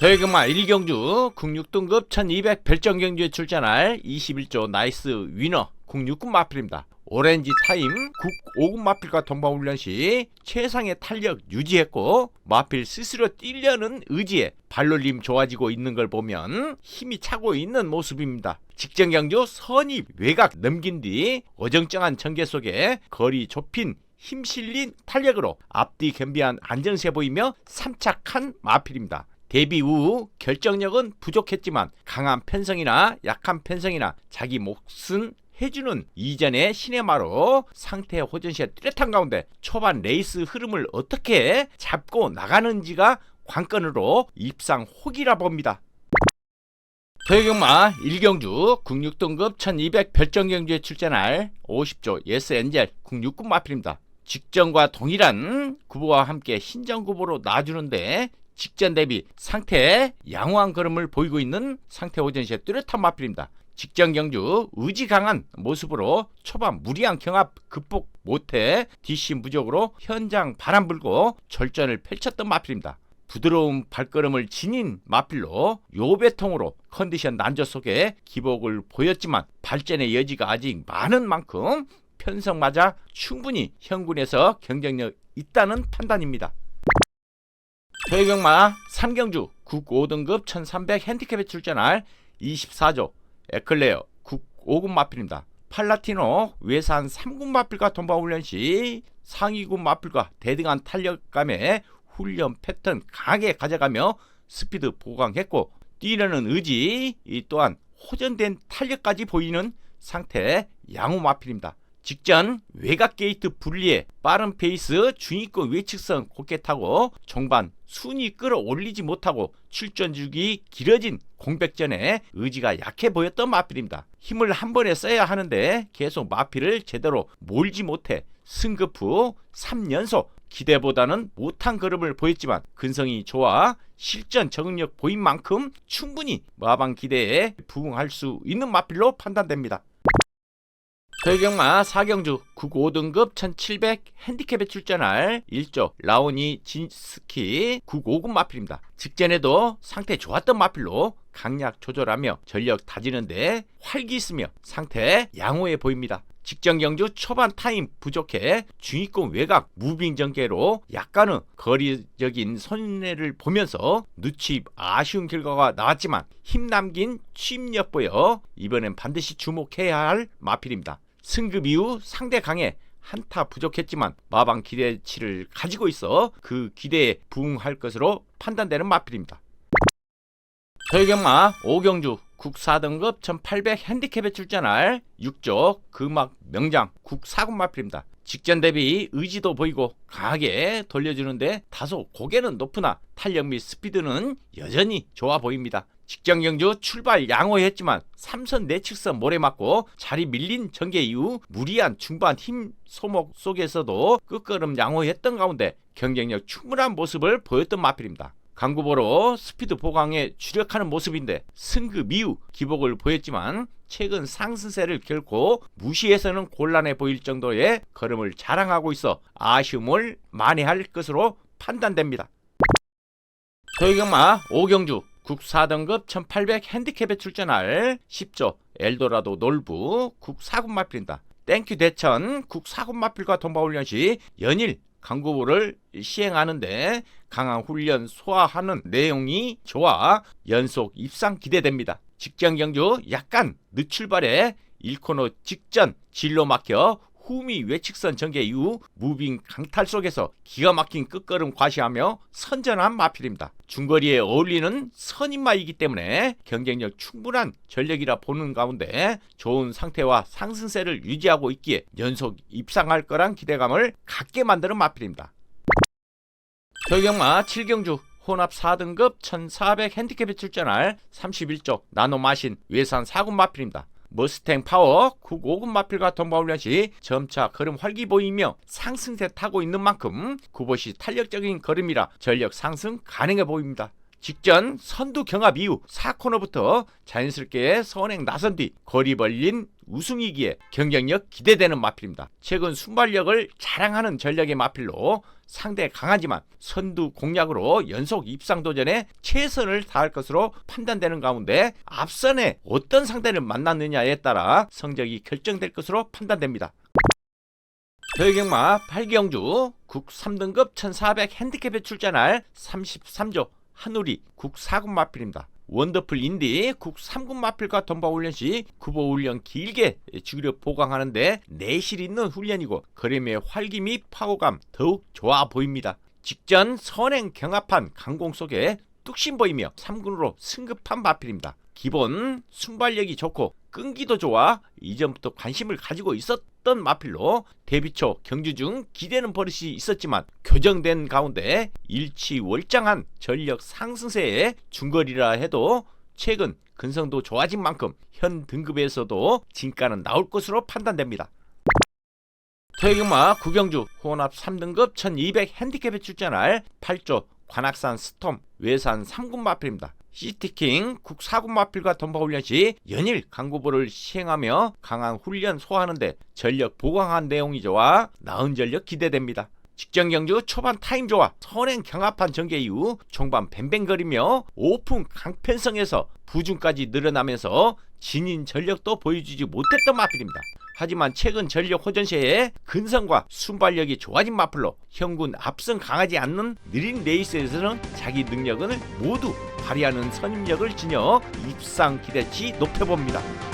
대금마 1경주 06등급 1200 별정경주에 출전할 21조 나이스 위너 06군 마필입니다. 오렌지 타임 5군 마필과 동반훈련 시 최상의 탄력 유지했고 마필 스스로 뛰려는 의지에 발놀림 좋아지고 있는 걸 보면 힘이 차고 있는 모습입니다. 직전 경주 선입 외곽 넘긴 뒤 어정쩡한 전개 속에 거리 좁힌 힘 실린 탄력으로 앞뒤 겸비한 안정세 보이며 삼착한 마필입니다. 데뷔 후 결정력은 부족했지만 강한 편성이나 약한 편성이나 자기 몫은 해주는 이전의 시네마로 상태 호전시에 뚜렷한 가운데 초반 레이스 흐름을 어떻게 잡고 나가는지가 관건으로 입상 혹이라 봅니다. 대경마 1경주 06등급 1200 별정경주에 출전할 50조 예스엔젤 06군 마필입니다. 직전과 동일한 구보와 함께 신전 구보로 놔주는데 직전 대비 상태 양호한 걸음을 보이고 있는 상태 호전시의 뚜렷한 마필입니다. 직전 경주 의지 강한 모습으로 초반 무리한 경합 극복 못해 뒷심 부족으로 현장 바람 불고 절전을 펼쳤던 마필입니다. 부드러운 발걸음을 지닌 마필로 요배통으로 컨디션 난조 속에 기복을 보였지만 발전의 여지가 아직 많은 만큼 편성마저 충분히 현군에서 경쟁력 있다는 판단입니다. 대경마 3경주 5등급 1300 핸디캡에 출전할 24조 에클레어 5군 마필입니다. 팔라티노 외산 3군 마필과 동반훈련 시 상위군 마필과 대등한 탄력감에 훈련 패턴 강하게 가져가며 스피드 보강했고 뛰려는 의지 또한 호전된 탄력까지 보이는 상태 양호 마필입니다. 직전 외곽 게이트 분리에 빠른 페이스 중위권 외측선 곧게 타고 종반 순위 끌어올리지 못하고 출전주기 길어진 공백전에 의지가 약해 보였던 마필입니다. 힘을 한 번에 써야 하는데 계속 마필을 제대로 몰지 못해 승급 후 3연속 기대보다는 못한 걸음을 보였지만 근성이 좋아 실전 적응력 보인 만큼 충분히 마방 기대에 부응할 수 있는 마필로 판단됩니다. 대경마 4경주 95등급 1700 핸디캡에 출전할 1조 라오니 진스키 95군 마필입니다. 직전에도 상태 좋았던 마필로 강약 조절하며 전력 다지는데 활기 있으며 상태 양호해 보입니다. 직전 경주 초반 타임 부족해 중위권 외곽 무빙 전개로 약간은 거리적인 손해를 보면서 누치 아쉬운 결과가 나왔지만 힘 남긴 취임력 보여 이번엔 반드시 주목해야 할 마필입니다. 승급 이후 상대 강에 한타 부족했지만 마방 기대치를 가지고 있어 그 기대에 부응할 것으로 판단되는 마필입니다. 대경마 5경주 국 4등급 1800 핸디캡에 출전할 6조 금악 명장 국 4군 마필입니다. 직전 대비 의지도 보이고 강하게 돌려주는데 다소 고개는 높으나 탄력 및 스피드는 여전히 좋아 보입니다. 직전 경주 출발 양호했지만 3선 내측선 모래 맞고 자리 밀린 전개 이후 무리한 중반 힘 소목 속에서도 끝걸음 양호했던 가운데 경쟁력 충분한 모습을 보였던 마필입니다. 강구보로 스피드 보강에 주력하는 모습인데 승급 이후 기복을 보였지만 최근 상승세를 결코 무시해서는 곤란해 보일 정도의 걸음을 자랑하고 있어 아쉬움을 만회할 것으로 판단됩니다. 대경마 5경주 국 4등급 1800 핸디캡에 출전할 10조 엘도라도 놀부 국 4군 마필입니다. 땡큐 대천 국 4군 마필과 동반훈련 시 연일 강구보를 시행하는데 강한 훈련 소화하는 내용이 좋아 연속 입상 기대됩니다. 직전 경주 약간 늦출발에 1코너 직전 진로 막혀 후미 외측선 전개 이후 무빙 강탈 속에서 기가 막힌 끝걸음 과시하며 선전한 마필입니다. 중거리에 어울리는 선임마이기 때문에 경쟁력 충분한 전력이라 보는 가운데 좋은 상태와 상승세를 유지하고 있기에 연속 입상할 거란 기대감을 갖게 만드는 마필입니다. 대경마 7경주 혼합 4등급 1400 핸디캡에 출전할 31조 나노마신 외산 4군 마필입니다. 머스탱 파워 5군 마필과 동반훈련 시 점차 걸음 활기 보이며 상승세 타고 있는 만큼 구보시 탄력적인 걸음이라 전력 상승 가능해 보입니다. 직전 선두 경합 이후 4코너부터 자연스럽게 선행 나선 뒤 거리 벌린 우승이기에 경쟁력 기대되는 마필입니다. 최근 순발력을 자랑하는 전력의 마필로 상대 강하지만 선두 공략으로 연속 입상 도전에 최선을 다할 것으로 판단되는 가운데 앞선에 어떤 상대를 만났느냐에 따라 성적이 결정될 것으로 판단됩니다. 저희경마 8경주 국 3등급 1400 핸디캡에 출전할 33조 한우리 국 4군 마필입니다. 원더풀 인디 국 3군 마필과 덤바 훈련 시 구보 훈련 길게 주기력 보강하는데 내실 있는 훈련이고 걸음의 활기 및 파워감 더욱 좋아 보입니다. 직전 선행 경합한 강공 속에 뚝심 보이며 3군으로 승급한 마필입니다. 기본 순발력이 좋고 끈기도 좋아 이전부터 관심을 가지고 있었던 마필로 데뷔 초 경주 중 기대는 버릇이 있었지만 교정된 가운데 일치월장한 전력 상승세의 중거리라 해도 최근 근성도 좋아진 만큼 현 등급에서도 진가는 나올 것으로 판단됩니다. 저희경마 9경주 혼합 3등급 1200 핸디캡에 출전할 8조 관악산 스톰 외산 3군 마필입니다. 시티킹 국 4군 마필과 덤바 훈련 시 연일 강구보를 시행하며 강한 훈련 소화하는데 전력 보강한 내용이 좋아 나은 전력 기대됩니다. 직전 경주 초반 타임 좋아 선행 경합한 전개 이후 종반 뱅뱅거리며 오픈 강편성에서 부중까지 늘어나면서 진인 전력도 보여주지 못했던 마필입니다. 하지만 최근 전력 호전세에 근성과 순발력이 좋아진 마필로 현군 앞선 강하지 않는 느린 레이스에서는 자기 능력을 모두 발휘하는 선임력을 지녀 입상 기대치 높여봅니다.